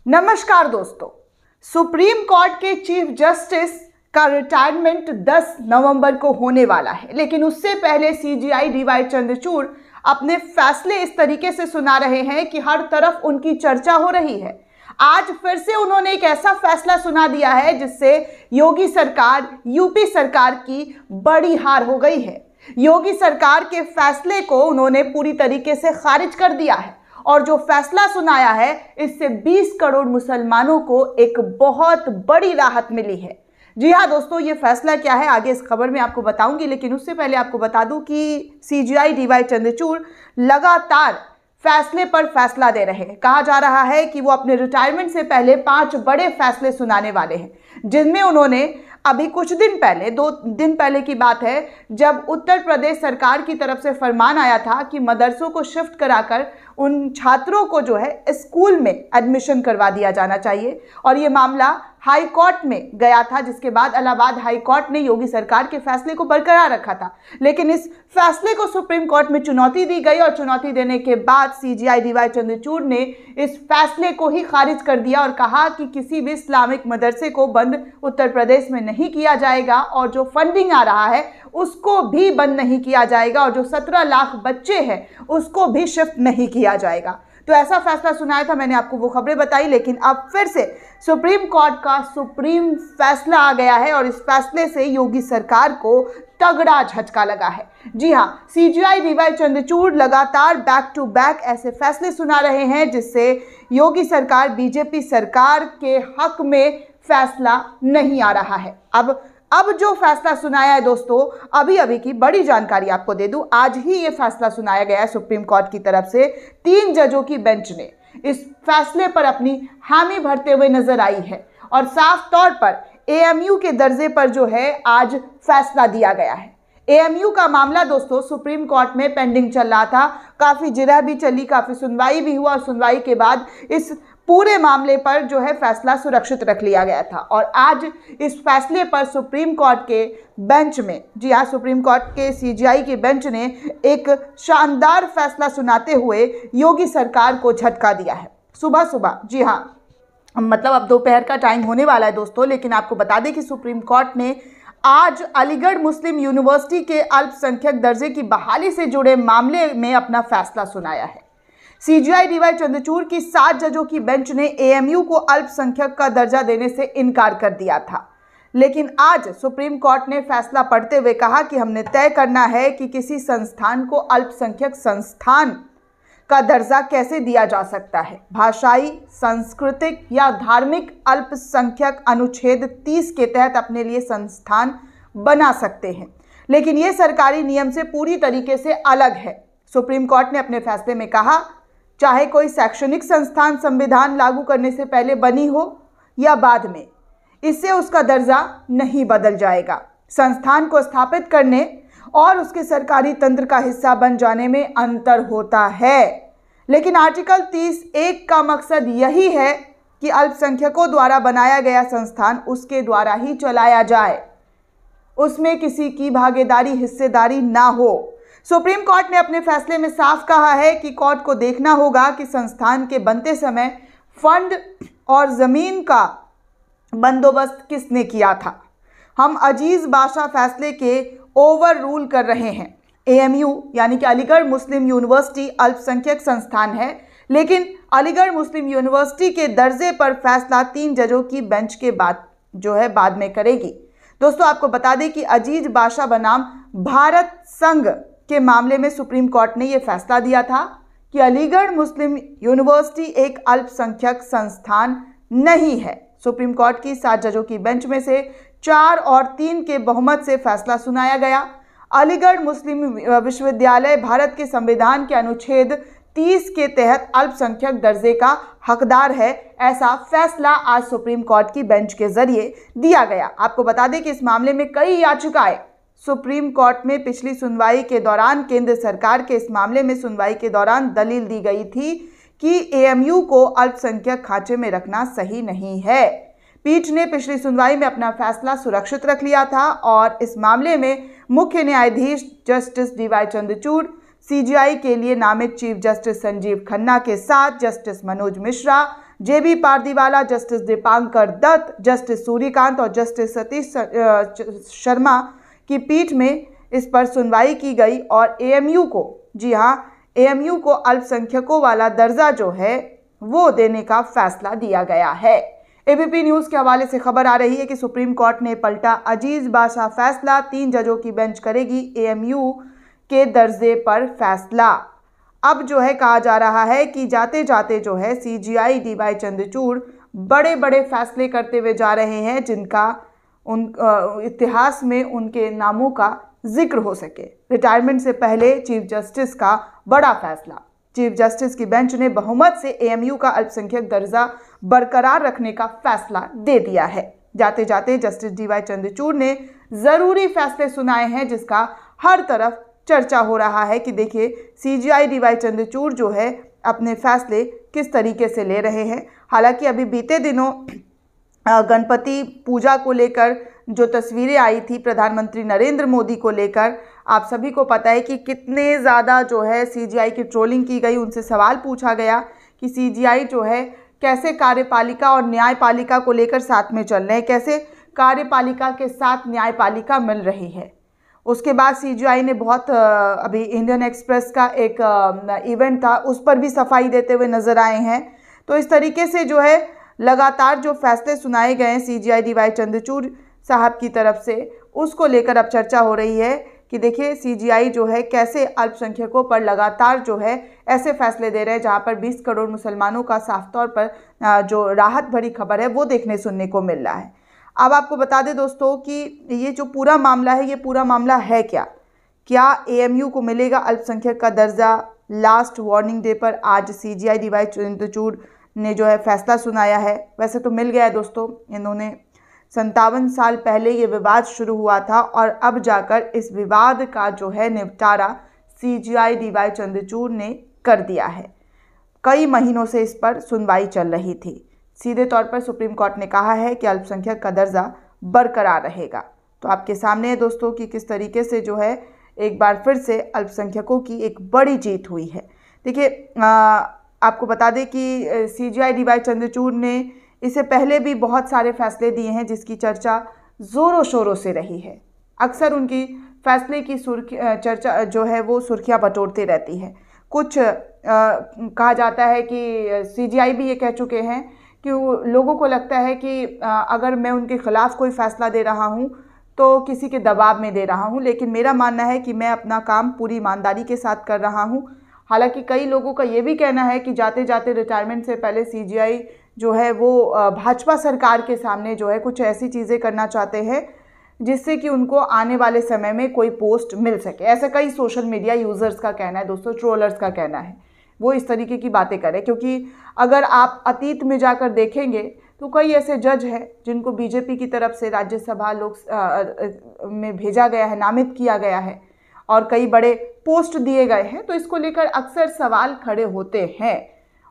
नमस्कार दोस्तों, supreme court के चीफ जस्टिस का रिटायरमेंट 10 नवंबर को होने वाला है, लेकिन उससे पहले सीजेआई डीवाई चंद्रचूड़ अपने फैसले इस तरीके से सुना रहे हैं कि हर तरफ उनकी चर्चा हो रही है। आज फिर से उन्होंने एक ऐसा फैसला सुना दिया है जिससे योगी सरकार, यूपी सरकार की बड़ी हार हो गई है। योगी सरकार के फैसले को उन्होंने पूरी तरीके से खारिज कर दिया है और जो फैसला सुनाया है इससे 20 करोड़ मुसलमानों को एक बहुत बड़ी राहत मिली है। जी हाँ दोस्तों, ये फैसला क्या है आगे इस खबर में आपको बताऊंगी, लेकिन उससे पहले आपको बता दूं कि सीजेआई डीवाई चंद्रचूड़ लगातार फैसले पर फैसला दे रहे हैं। कहा जा रहा है कि वो अपने रिटायरमेंट से पहले 5 बड़े फैसले सुनाने वाले हैं, जिनमें उन्होंने अभी कुछ दिन पहले, 2 दिन पहले की बात है, जब उत्तर प्रदेश सरकार की तरफ से फरमान आया था कि मदरसों को शिफ्ट कराकर उन छात्रों को जो है स्कूल में एडमिशन करवा दिया जाना चाहिए, और ये मामला हाई कोर्ट में गया था, जिसके बाद इलाहाबाद हाई कोर्ट ने योगी सरकार के फैसले को बरकरार रखा था। लेकिन इस फैसले को सुप्रीम कोर्ट में चुनौती दी गई और चुनौती देने के बाद सीजेआई डीवाई चंद्रचूड़ ने इस फैसले को ही खारिज कर दिया और कहा कि किसी भी इस्लामिक मदरसे को बंद उत्तर प्रदेश में नहीं किया जाएगा और जो फंडिंग आ रहा है उसको भी बंद नहीं किया जाएगा और जो 17 लाख बच्चे हैं उसको भी शिफ्ट नहीं किया जाएगा। तो ऐसा फैसला सुनाया था, मैंने आपको वो खबरें बताई, लेकिन अब फिर से सुप्रीम कोर्ट का सुप्रीम फैसला आ गया है और इस फैसले से योगी सरकार को तगड़ा झटका लगा है। जी हाँ, सीजेआई डीवाई चंद्रचूड़ लगातार बैक टू बैक ऐसे फैसले सुना रहे हैं जिससे योगी सरकार, बीजेपी सरकार के हक में फैसला नहीं आ रहा है। अब जो फैसला सुनाया है दोस्तों, अभी की बड़ी जानकारी आपको दे दूं, आज ही ये फैसला सुनाया गया है सुप्रीम कोर्ट की तरफ से। 3 जजों की बेंच ने इस फैसले पर अपनी हामी भरते हुए नजर आई है और साफ तौर पर एएमयू के दर्जे पर जो है आज फैसला दिया गया है। एएमयू का मामला दोस्तों सुप्रीम कोर्ट में पेंडिंग चल रहा था, काफ़ी जिरह भी चली, काफ़ी सुनवाई भी हुआ और सुनवाई के बाद इस पूरे मामले पर जो है फैसला सुरक्षित रख लिया गया था और आज इस फैसले पर सुप्रीम कोर्ट के बेंच में, जी हाँ, सुप्रीम कोर्ट के सीजेआई के बेंच ने एक शानदार फैसला सुनाते हुए योगी सरकार को झटका दिया है। सुबह, जी हाँ, मतलब अब दोपहर का टाइम होने वाला है दोस्तों, लेकिन आपको बता दें कि सुप्रीम कोर्ट ने आज अलीगढ़ मुस्लिम यूनिवर्सिटी के अल्पसंख्यक दर्जे की बहाली से जुड़े मामले में अपना फैसला सुनाया है। सीजेआई डीवाई चंद्रचूड़ की 7 जजों की बेंच ने एएमयू को अल्पसंख्यक का दर्जा देने से इनकार कर दिया था, लेकिन आज सुप्रीम कोर्ट ने फैसला पढ़ते हुए कहा कि हमने तय करना है कि किसी संस्थान को अल्पसंख्यक संस्थान का दर्जा कैसे दिया जा सकता है। भाषाई, सांस्कृतिक या धार्मिक अल्पसंख्यक अनुच्छेद 30 के तहत अपने लिए संस्थान बना सकते हैं, लेकिन ये सरकारी नियम से पूरी तरीके से अलग है। सुप्रीम कोर्ट ने अपने फैसले में कहा, चाहे कोई शैक्षणिक संस्थान संविधान लागू करने से पहले बनी हो या बाद में, इससे उसका दर्जा नहीं बदल जाएगा। संस्थान को स्थापित करने और उसके सरकारी तंत्र का हिस्सा बन जाने में अंतर होता है, लेकिन आर्टिकल 30(1) का मकसद यही है कि अल्पसंख्यकों द्वारा बनाया गया संस्थान उसके द्वारा ही चलाया जाए, उसमें किसी की भागीदारी, हिस्सेदारी ना हो। सुप्रीम कोर्ट ने अपने फैसले में साफ कहा है कि कोर्ट को देखना होगा कि संस्थान के बनते समय फंड और ज़मीन का बंदोबस्त किसने किया था। हम अजीज बाशा फैसले के ओवर रूल कर रहे हैं। एएमयू यानी कि अलीगढ़ मुस्लिम यूनिवर्सिटी अल्पसंख्यक संस्थान है, लेकिन अलीगढ़ मुस्लिम यूनिवर्सिटी के दर्जे पर फैसला 3 जजों की बेंच के बाद में करेगी। दोस्तों आपको बता दें कि अजीज बाशा बनाम भारत संघ के मामले में सुप्रीम कोर्ट ने यह फैसला दिया था कि अलीगढ़ मुस्लिम यूनिवर्सिटी एक अल्पसंख्यक संस्थान नहीं है। सुप्रीम कोर्ट की 7 जजों की बेंच में से 4 और 3 के बहुमत से फैसला सुनाया गया। अलीगढ़ मुस्लिम विश्वविद्यालय भारत के संविधान के अनुच्छेद 30 के तहत अल्पसंख्यक दर्जे का हकदार है, ऐसा फैसला आज सुप्रीम कोर्ट की बेंच के जरिए दिया गया। आपको बता दें कि इस मामले में कई याचिकाएं सुप्रीम कोर्ट में पिछली सुनवाई के दौरान, केंद्र सरकार के इस मामले में सुनवाई के दौरान दलील दी गई थी कि एएमयू को अल्पसंख्यक खांचे में रखना सही नहीं है। पीठ ने पिछली सुनवाई में अपना फैसला सुरक्षित रख लिया था और इस मामले में मुख्य न्यायाधीश जस्टिस डीवाई चंद्रचूड़, सीजेआई के लिए नामित चीफ जस्टिस संजीव खन्ना के साथ justice Manoj Mishra, JB Pardiwala, justice Dipankar Datta, justice Suryakant और जस्टिस सतीश शर्मा की पीठ में इस पर सुनवाई की गई और AMU को, जी हाँ, AMU को अल्पसंख्यकों वाला दर्जा जो है वो देने का फैसला दिया गया है। ABP न्यूज के हवाले से खबर आ रही है कि सुप्रीम कोर्ट ने पलटा अजीज बाशा फैसला, 3 जजों की बेंच करेगी AMU के दर्जे पर फैसला। अब जो है कहा जा रहा है कि जाते जाते जो है CGI DY चंद्रचूड़ बड़े बड़े फैसले करते हुए जा रहे हैं जिनका इतिहास में उनके नामों का जिक्र हो सके। रिटायरमेंट से पहले चीफ जस्टिस का बड़ा फैसला। चीफ जस्टिस की बेंच ने बहुमत से AMU का अल्पसंख्यक दर्जा बरकरार रखने का फैसला दे दिया है। जाते जाते जस्टिस DY चंद्रचूड़ ने जरूरी फैसले सुनाए हैं जिसका हर तरफ चर्चा हो रहा है कि देखिए CGI DY चंद्रचूड़ जो है अपने फैसले किस तरीके से ले रहे हैं। हालांकि अभी बीते दिनों गणपति पूजा को लेकर जो तस्वीरें आई थी प्रधानमंत्री नरेंद्र मोदी को लेकर, आप सभी को पता है कि कितने ज़्यादा जो है CGI की ट्रोलिंग की गई। उनसे सवाल पूछा गया कि CGI जो है कैसे कार्यपालिका और न्यायपालिका को लेकर साथ में चल रहे हैं, कैसे कार्यपालिका के साथ न्यायपालिका मिल रही है। उसके बाद CGI ने बहुत अभी इंडियन एक्सप्रेस का एक इवेंट था उस पर भी सफाई देते हुए नजर आए हैं। तो इस तरीके से जो है लगातार जो फैसले सुनाए गए हैं CGI DY चंद्रचूड़ साहब की तरफ से, उसको लेकर अब चर्चा हो रही है कि देखिए CGI जो है कैसे अल्पसंख्यकों पर लगातार जो है ऐसे फैसले दे रहे हैं जहां पर 20 करोड़ मुसलमानों का साफ तौर पर जो राहत भरी खबर है वो देखने सुनने को मिल रहा है। अब आपको बता दें दोस्तों कि ये जो पूरा मामला है ये पूरा मामला है क्या AMU को मिलेगा अल्पसंख्यक का दर्जा? लास्ट वार्निंग डे पर आज CGI DY चंद्रचूड़ ने जो है फैसला सुनाया है। वैसे तो मिल गया है दोस्तों, इन्होंने 57 साल पहले ये विवाद शुरू हुआ था और अब जाकर इस विवाद का जो है निपटारा CGI DY चंद्रचूड़ ने कर दिया है। कई महीनों से इस पर सुनवाई चल रही थी। सीधे तौर पर सुप्रीम कोर्ट ने कहा है कि अल्पसंख्यक का दर्जा बरकरार रहेगा। तो आपके सामने है दोस्तों कि किस तरीके से जो है एक बार फिर से अल्पसंख्यकों की एक बड़ी जीत हुई है। देखिए आपको बता दें कि CGI DY चंद्रचूड़ ने इससे पहले भी बहुत सारे फैसले दिए हैं जिसकी चर्चा ज़ोरों शोरों से रही है। अक्सर उनकी फैसले की चर्चा जो है वो सुर्खियां बटोरती रहती है। कुछ कहा जाता है कि CGI भी ये कह चुके हैं कि लोगों को लगता है कि अगर मैं उनके खिलाफ कोई फैसला दे रहा हूँ तो किसी के दबाव में दे रहा हूँ, लेकिन मेरा मानना है कि मैं अपना काम पूरी ईमानदारी के साथ कर रहा हूँ। हालांकि कई लोगों का ये भी कहना है कि जाते जाते रिटायरमेंट से पहले CGI जो है वो भाजपा सरकार के सामने जो है कुछ ऐसी चीज़ें करना चाहते हैं जिससे कि उनको आने वाले समय में कोई पोस्ट मिल सके। ऐसा कई सोशल मीडिया यूज़र्स का कहना है दोस्तों, ट्रोलर्स का कहना है, वो इस तरीके की बातें करें। क्योंकि अगर आप अतीत में जाकर देखेंगे तो कई ऐसे जज हैं जिनको BJP की तरफ से राज्यसभा में भेजा गया है, नामित किया गया है और कई बड़े पोस्ट दिए गए हैं। तो इसको लेकर अक्सर सवाल खड़े होते हैं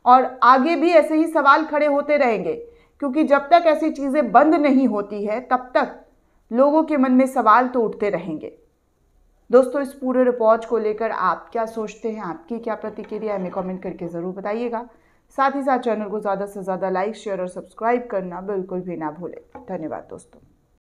और आगे भी ऐसे ही सवाल खड़े होते रहेंगे, क्योंकि जब तक ऐसी चीज़ें बंद नहीं होती है तब तक लोगों के मन में सवाल तो उठते रहेंगे। दोस्तों इस पूरे रिपोर्ट को लेकर आप क्या सोचते हैं, आपकी क्या प्रतिक्रिया है, हमें कमेंट करके ज़रूर बताइएगा। साथ ही साथ चैनल को ज़्यादा से ज़्यादा लाइक, शेयर और सब्सक्राइब करना बिल्कुल भी ना भूलें। धन्यवाद दोस्तों।